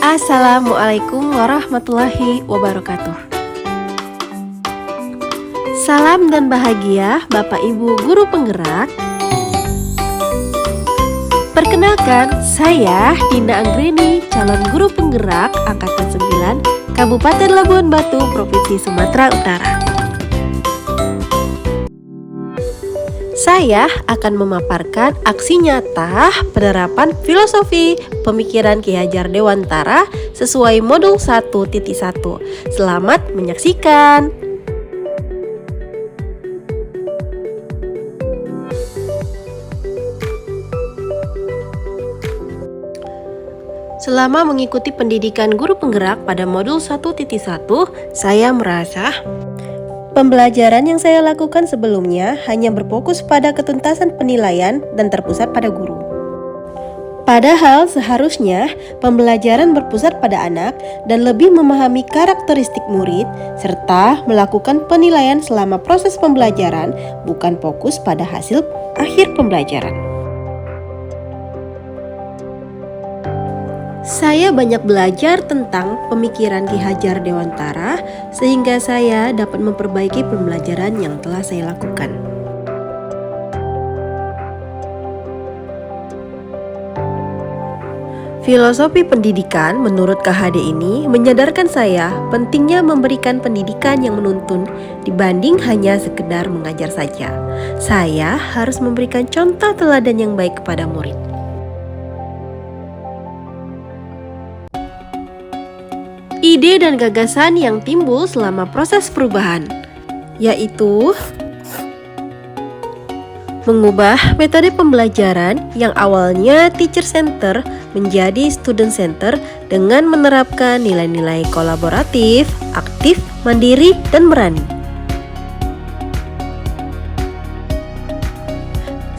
Assalamualaikum warahmatullahi wabarakatuh. Salam dan bahagia Bapak Ibu Guru Penggerak. Perkenalkan, saya Dinda Anggrini, calon guru penggerak Angkatan 9, Kabupaten Labuan Batu, Provinsi Sumatera Utara. Saya akan memaparkan aksi nyata penerapan filosofi pemikiran Ki Hajar Dewantara sesuai modul 1.1. Selamat menyaksikan. Selama mengikuti pendidikan guru penggerak pada modul 1.1, saya merasa pembelajaran yang saya lakukan sebelumnya hanya berfokus pada ketuntasan penilaian dan terpusat pada guru. Padahal seharusnya pembelajaran berpusat pada anak dan lebih memahami karakteristik murid serta melakukan penilaian selama proses pembelajaran, bukan fokus pada hasil akhir pembelajaran. Saya banyak belajar tentang pemikiran Ki Hajar Dewantara sehingga saya dapat memperbaiki pembelajaran yang telah saya lakukan. Filosofi pendidikan menurut KHD ini menyadarkan saya pentingnya memberikan pendidikan yang menuntun dibanding hanya sekedar mengajar saja. Saya harus memberikan contoh teladan yang baik kepada murid. Ide dan gagasan yang timbul selama proses perubahan, yaitu mengubah metode pembelajaran yang awalnya teacher center menjadi student center dengan menerapkan nilai-nilai kolaboratif, aktif, mandiri, dan berani.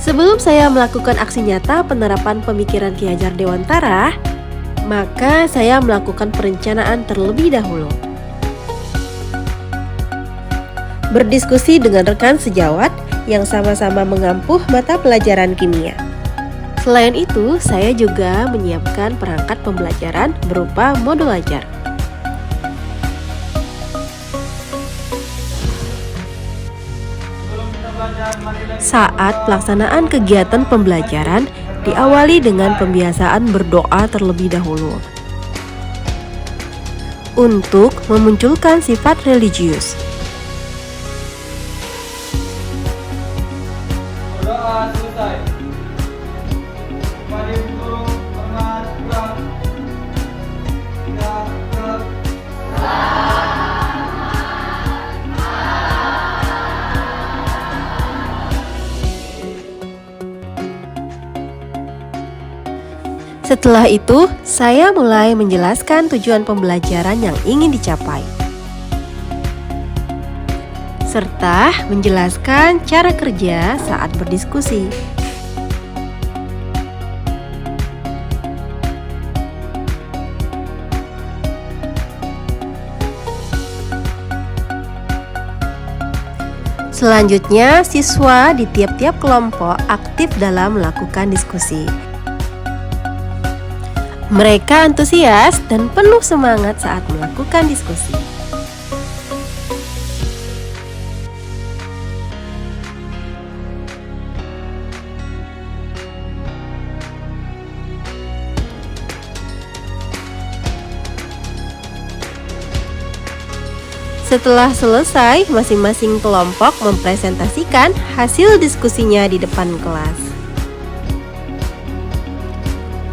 Sebelum saya melakukan aksi nyata penerapan pemikiran Ki Hajar Dewantara, maka saya melakukan perencanaan terlebih dahulu. Berdiskusi dengan rekan sejawat yang sama-sama mengampuh mata pelajaran kimia. Selain itu, saya juga menyiapkan perangkat pembelajaran berupa modul ajar. Saat pelaksanaan kegiatan pembelajaran, diawali dengan pembiasaan berdoa terlebih dahulu untuk memunculkan sifat religius. Doa selesai. Mari untuk hormat pulang. Setelah itu, saya mulai menjelaskan tujuan pembelajaran yang ingin dicapai, serta menjelaskan cara kerja saat berdiskusi. Selanjutnya, siswa di tiap-tiap kelompok aktif dalam melakukan diskusi. Mereka antusias dan penuh semangat saat melakukan diskusi. Setelah selesai, masing-masing kelompok mempresentasikan hasil diskusinya di depan kelas.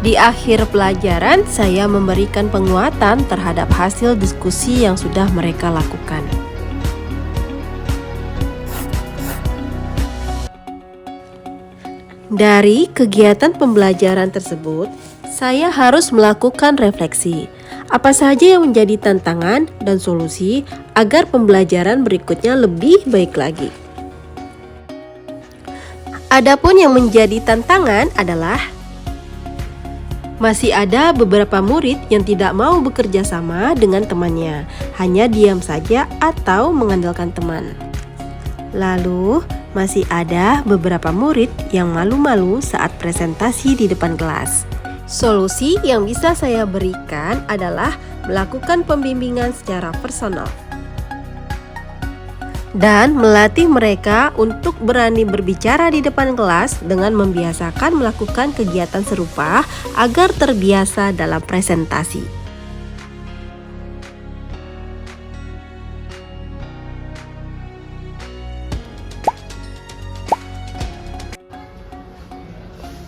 Di akhir pelajaran, saya memberikan penguatan terhadap hasil diskusi yang sudah mereka lakukan. Dari kegiatan pembelajaran tersebut, saya harus melakukan refleksi. Apa saja yang menjadi tantangan dan solusi agar pembelajaran berikutnya lebih baik lagi. Adapun yang menjadi tantangan adalah masih ada beberapa murid yang tidak mau bekerja sama dengan temannya, hanya diam saja atau mengandalkan teman. Lalu, masih ada beberapa murid yang malu-malu saat presentasi di depan kelas. Solusi yang bisa saya berikan adalah melakukan pembimbingan secara personal dan melatih mereka untuk berani berbicara di depan kelas dengan membiasakan melakukan kegiatan serupa agar terbiasa dalam presentasi.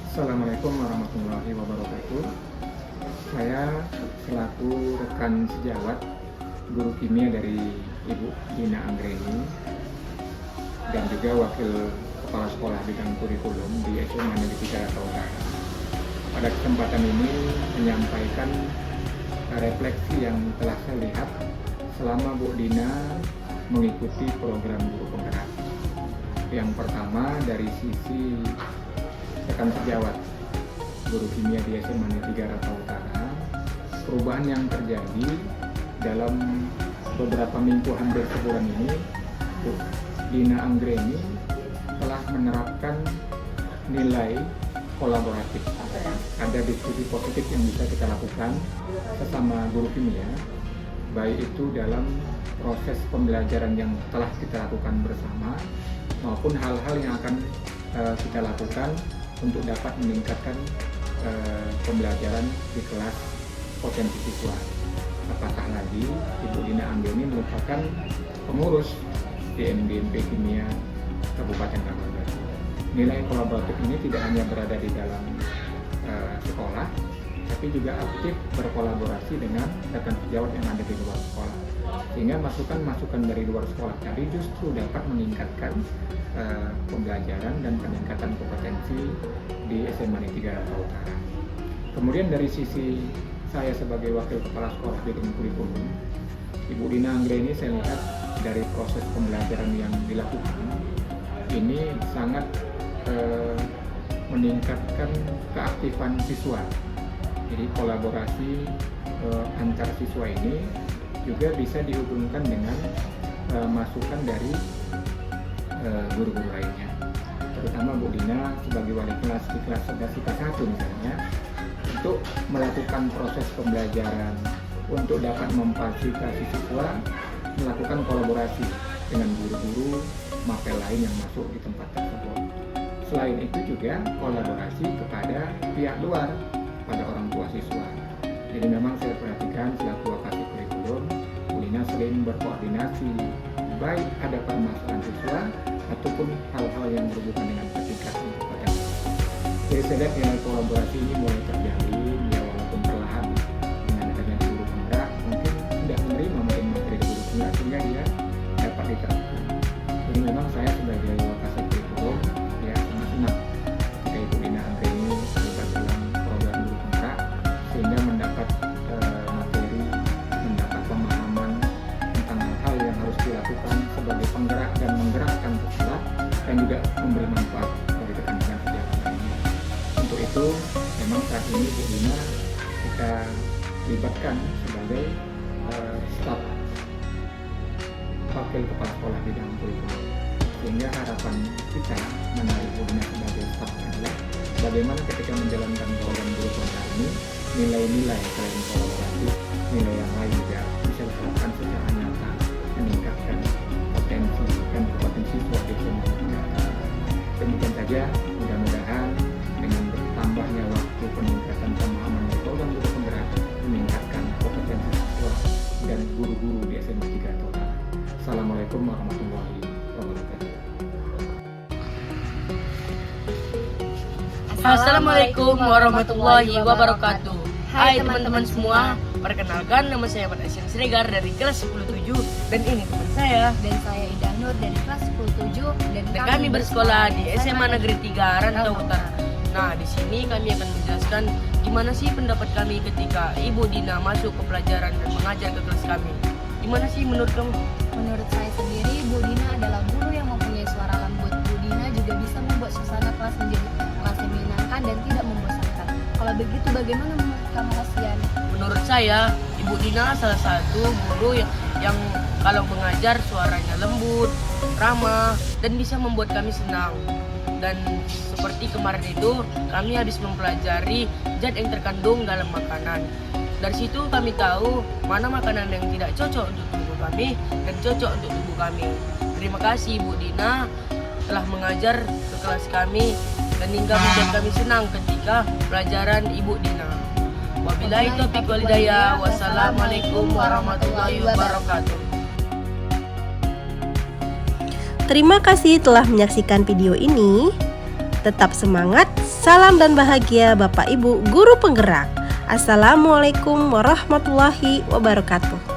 Assalamualaikum warahmatullahi wabarakatuh. Saya selaku rekan sejawat guru kimia dari Ibu Dina Anggreni dan juga wakil kepala sekolah bidang kurikulum di SMA Negeri 3 Jakarta Utara. Pada kesempatan ini menyampaikan refleksi yang telah saya lihat selama Bu Dina mengikuti program guru penggerak. Yang pertama dari sisi rekan sejawat guru kimia di SMA Negeri 3 Jakarta Utara, perubahan yang terjadi dalam beberapa minggu hampir sebulan ini, Bu Dina Anggreni telah menerapkan nilai kolaboratif. Ada diskusi positif yang bisa kita lakukan sesama guru kimia, baik itu dalam proses pembelajaran yang telah kita lakukan bersama maupun hal-hal yang akan kita lakukan untuk dapat meningkatkan pembelajaran di kelas potensi siswa. Apatah lagi Ibu Dina Anggreni merupakan pengurus DMDMP Kimia Kabupaten Kamanggarai. Nilai kolaboratif ini tidak hanya berada di dalam sekolah, tapi juga aktif berkolaborasi dengan rekan sejawat yang ada di luar sekolah. Sehingga masukan-masukan dari luar sekolah tadi justru dapat meningkatkan pembelajaran dan peningkatan kompetensi di SMA Negeri 3 Jakarta Utara. Kemudian dari sisi saya sebagai wakil kepala sekolah bidang kurikulum, Ibu Dina Anggreni saya lihat dari proses pembelajaran yang dilakukan ini sangat meningkatkan keaktifan siswa. Jadi kolaborasi antar siswa ini juga bisa dihubungkan dengan masukan dari guru-guru lainnya, terutama Bu Dina sebagai wali kelas di kelas 11 IPA 1 misalnya, untuk melakukan proses pembelajaran untuk dapat memfasilitasi siswa melakukan kolaborasi dengan guru-guru mapel lain yang masuk di tempat tersebut. Selain itu juga kolaborasi kepada pihak luar, pada orang tua siswa. Jadi memang saya perhatikan selaku wakil kurikulum, Bu Dina sering berkoordinasi baik ada permasalahan siswa ataupun hal-hal yang berhubungan dengan peningkatan kompetensi. Jadi saya lihat nilai kolaborasi ini mulai terjalin, ya walaupun perlahan dengan adanya guru penggerak mungkin tidak menerima materi guru penggerak sehingga dia dapat diterapkan. Jadi memang saya sebagai wakil kurikulum ya sangat senang ketika Ibu Dina Anggreni terlibat dalam program guru penggerak sehingga mendapat materi, mendapat pemahaman tentang hal-hal yang harus dilakukan sebagai penggerak dan menggerakkan siswa dan juga memberi manfaat bagi rekan-rekan sejawat lainnya. Untuk itu memang saat ini Bu Dina kita libatkan sebagai staf wakil kepala sekolah bidang kurikulum, sehingga harapan kita menarik Bu Dina sebagai staf adalah bagaimana ketika menjalankan program guru penggerak ini nilai-nilai selain kolaborasi, nilai yang lain juga bisa diterapkan secara nyata meningkatkan potensi dan kompetensi siswa di SMA. Demikian saja, mudah-mudahan dengan bertambahnya waktu peningkatan pemahaman dari program guru penggerak meningkatkan kompetensi siswa dan guru-guru di SMA 3 Jakarta Utara. Assalamualaikum warahmatullahi wabarakatuh. Assalamualaikum warahmatullahi wabarakatuh. Hai teman-teman semua, perkenalkan nama saya Ahmad Asyam Siregar dari kelas 107 dan ini teman saya. Dan saya Ida Nur dari kelas 107 dan Kami bersekolah di SMA Negeri 3 Rantau Utara. Nah, di sini kami akan menjelaskan gimana sih pendapat kami ketika Ibu Dina masuk ke pelajaran dan mengajar ke kelas kami. Gimana sih menurut kamu? Menurut saya sendiri, Bu Dina adalah guru yang mempunyai suara lembut. Bu Dina juga bisa membuat suasana kelas menjadi kelas yang menyenangkan dan tidak membosankan. Kalau begitu, bagaimana menurut kamu, Asian? Menurut saya, Ibu Dina salah satu guru yang kalau mengajar suaranya lembut, ramah, dan bisa membuat kami senang. Dan seperti kemarin itu, kami habis mempelajari zat yang terkandung dalam makanan. Dari situ kami tahu mana makanan yang tidak cocok untuk tubuh kami dan cocok untuk tubuh kami. Terima kasih Ibu Dina telah mengajar ke kelas kami dan hingga membuat kami senang ketika pelajaran Ibu Dina. Wabillahi taufiq wal hidayah. Wassalamualaikum warahmatullahi wabarakatuh. Terima kasih telah menyaksikan video ini. Tetap semangat, salam dan bahagia Bapak Ibu Guru Penggerak. Assalamualaikum warahmatullahi wabarakatuh.